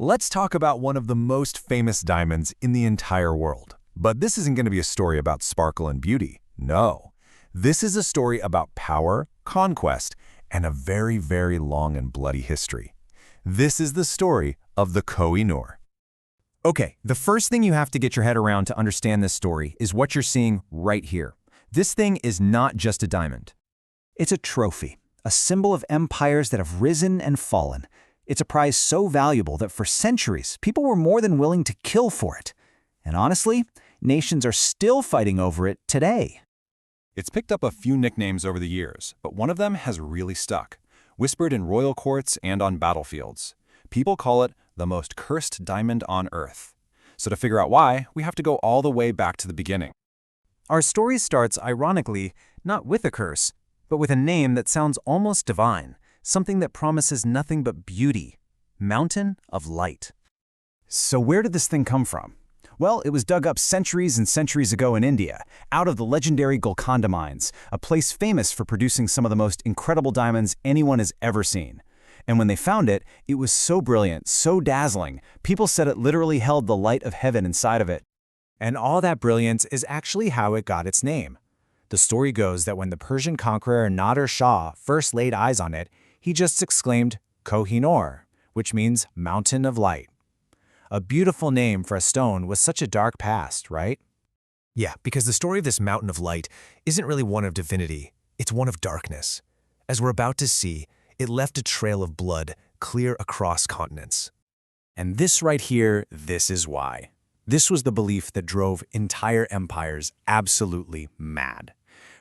Let's talk about one of the most famous diamonds in the entire world. But this isn't going to be a story about sparkle and beauty. No. This is a story about power, conquest, and a very, very long and bloody history. This is the story of the Kohinoor. Okay, the first thing you have to get your head around to understand this story is what you're seeing right here. This thing is not just a diamond. It's a trophy, a symbol of empires that have risen and fallen. It's a prize so valuable that for centuries, people were more than willing to kill for it. And honestly, nations are still fighting over it today. It's picked up a few nicknames over the years, but one of them has really stuck, whispered in royal courts and on battlefields. People call it the most cursed diamond on Earth. So to figure out why, we have to go all the way back to the beginning. Our story starts, ironically, not with a curse, but with a name that sounds almost divine, something that promises nothing but beauty: Mountain of Light. So where did this thing come from? Well, it was dug up centuries and centuries ago in India, out of the legendary Golconda mines, a place famous for producing some of the most incredible diamonds anyone has ever seen. And when they found it, it was so brilliant, so dazzling, people said it literally held the light of heaven inside of it. And all that brilliance is actually how it got its name. The story goes that when the Persian conqueror Nader Shah first laid eyes on it, he just exclaimed, Kohinoor, which means Mountain of Light. A beautiful name for a stone with such a dark past, right? Yeah, because the story of this Mountain of Light isn't really one of divinity, it's one of darkness. As we're about to see, it left a trail of blood clear across continents. And this right here, this is why. This was the belief that drove entire empires absolutely mad.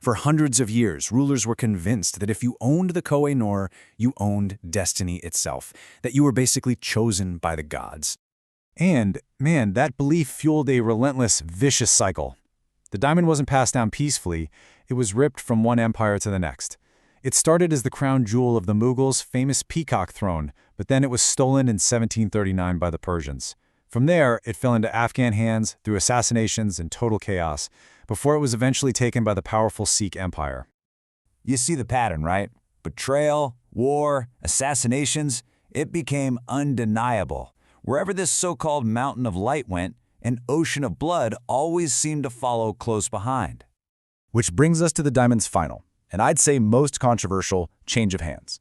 For hundreds of years, rulers were convinced that if you owned the Kohinoor, you owned destiny itself, that you were basically chosen by the gods. And, man, that belief fueled a relentless, vicious cycle. The diamond wasn't passed down peacefully, it was ripped from one empire to the next. It started as the crown jewel of the Mughals' famous peacock throne, but then it was stolen in 1739 by the Persians. From there, it fell into Afghan hands through assassinations and total chaos, before it was eventually taken by the powerful Sikh Empire. You see the pattern, right? Betrayal, war, assassinations, it became undeniable. Wherever this so-called Mountain of Light went, an ocean of blood always seemed to follow close behind. Which brings us to the diamond's final, and I'd say most controversial, change of hands.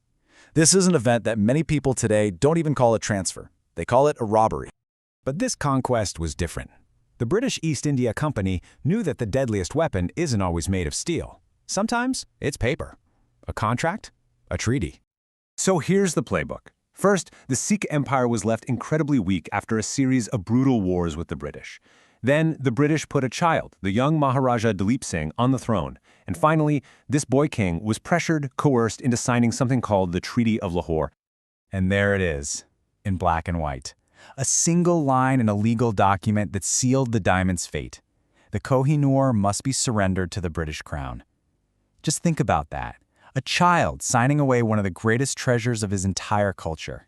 This is an event that many people today don't even call a transfer. They call it a robbery. But this conquest was different. The British East India Company knew that the deadliest weapon isn't always made of steel. Sometimes it's paper. A contract? A treaty. So here's the playbook. First, the Sikh Empire was left incredibly weak after a series of brutal wars with the British. Then, the British put a child, the young Maharaja Dalip Singh, on the throne. And finally, this boy king was pressured, coerced into signing something called the Treaty of Lahore. And there it is, in black and white. A single line in a legal document that sealed the diamond's fate. The Kohinoor must be surrendered to the British crown. Just think about that. A child signing away one of the greatest treasures of his entire culture.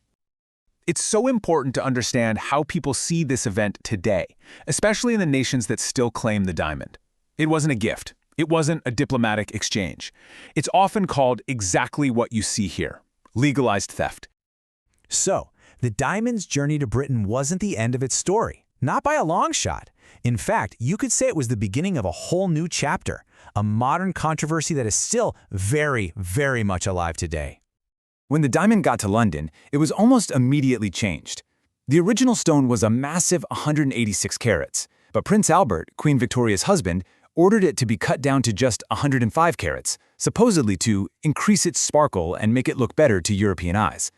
It's so important to understand how people see this event today, especially in the nations that still claim the diamond. It wasn't a gift. It wasn't a diplomatic exchange. It's often called exactly what you see here: legalized theft. So, the diamond's journey to Britain wasn't the end of its story, not by a long shot. In fact, you could say it was the beginning of a whole new chapter, a modern controversy that is still very, very much alive today. When the diamond got to London, it was almost immediately changed. The original stone was a massive 186 carats, but Prince Albert, Queen Victoria's husband, ordered it to be cut down to just 105 carats, supposedly to increase its sparkle and make it look better to European eyes.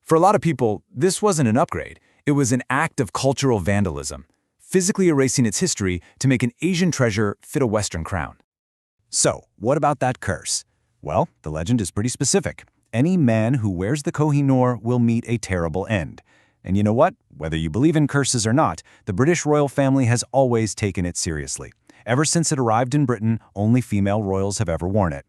For a lot of people, this wasn't an upgrade. It was an act of cultural vandalism, physically erasing its history to make an Asian treasure fit a Western crown. So, what about that curse? Well, the legend is pretty specific. Any man who wears the Kohinoor will meet a terrible end. And you know what? Whether you believe in curses or not, the British royal family has always taken it seriously. Ever since it arrived in Britain, only female royals have ever worn it.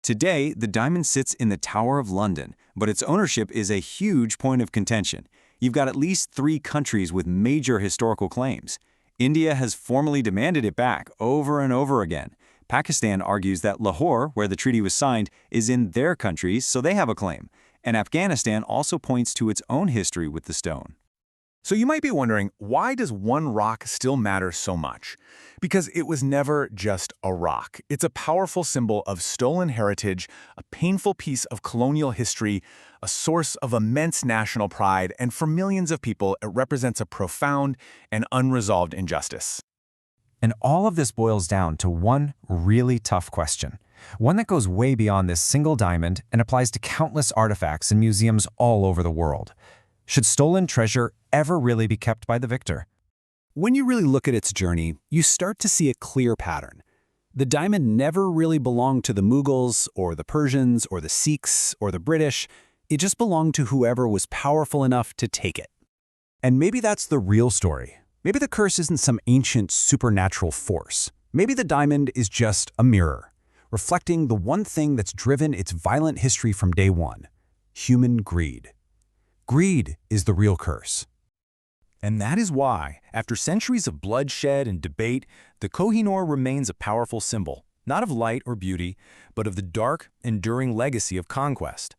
Today, the diamond sits in the Tower of London, but its ownership is a huge point of contention. You've got at least 3 countries with major historical claims. India has formally demanded it back over and over again. Pakistan argues that Lahore, where the treaty was signed, is in their country, so they have a claim. And Afghanistan also points to its own history with the stone. So you might be wondering, why does one rock still matter so much? Because it was never just a rock. It's a powerful symbol of stolen heritage, a painful piece of colonial history, a source of immense national pride, and for millions of people, it represents a profound and unresolved injustice. And all of this boils down to one really tough question, one that goes way beyond this single diamond and applies to countless artifacts in museums all over the world. Should stolen treasure ever really be kept by the victor? When you really look at its journey, you start to see a clear pattern. The diamond never really belonged to the Mughals or the Persians or the Sikhs or the British. It just belonged to whoever was powerful enough to take it. And maybe that's the real story. Maybe the curse isn't some ancient supernatural force. Maybe the diamond is just a mirror, reflecting the one thing that's driven its violent history from day one: human greed. Greed is the real curse. And that is why, after centuries of bloodshed and debate, the Kohinoor remains a powerful symbol, not of light or beauty, but of the dark, enduring legacy of conquest.